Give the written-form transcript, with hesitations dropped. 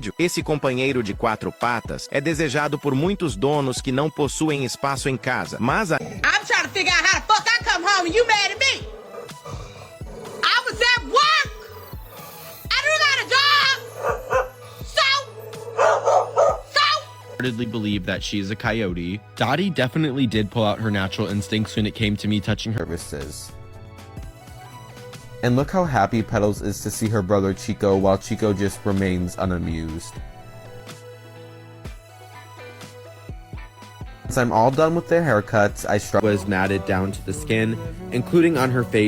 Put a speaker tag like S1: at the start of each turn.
S1: prédio. Esse companheiro de 4 patas é desejado por muitos donos que não possuem espaço em casa, mas a
S2: I'm trying to figure out how the fuck I come home and you mad at me. I was at work. I do got a job.
S3: Wholeheartedly believe that she's a coyote. Dottie definitely did pull out her natural instincts when it came to me touching her.
S4: Services. And look how happy Petals is to see her brother Chico, while Chico just remains unamused. Once I'm all done with their haircuts, I was matted down to the skin, including on her face.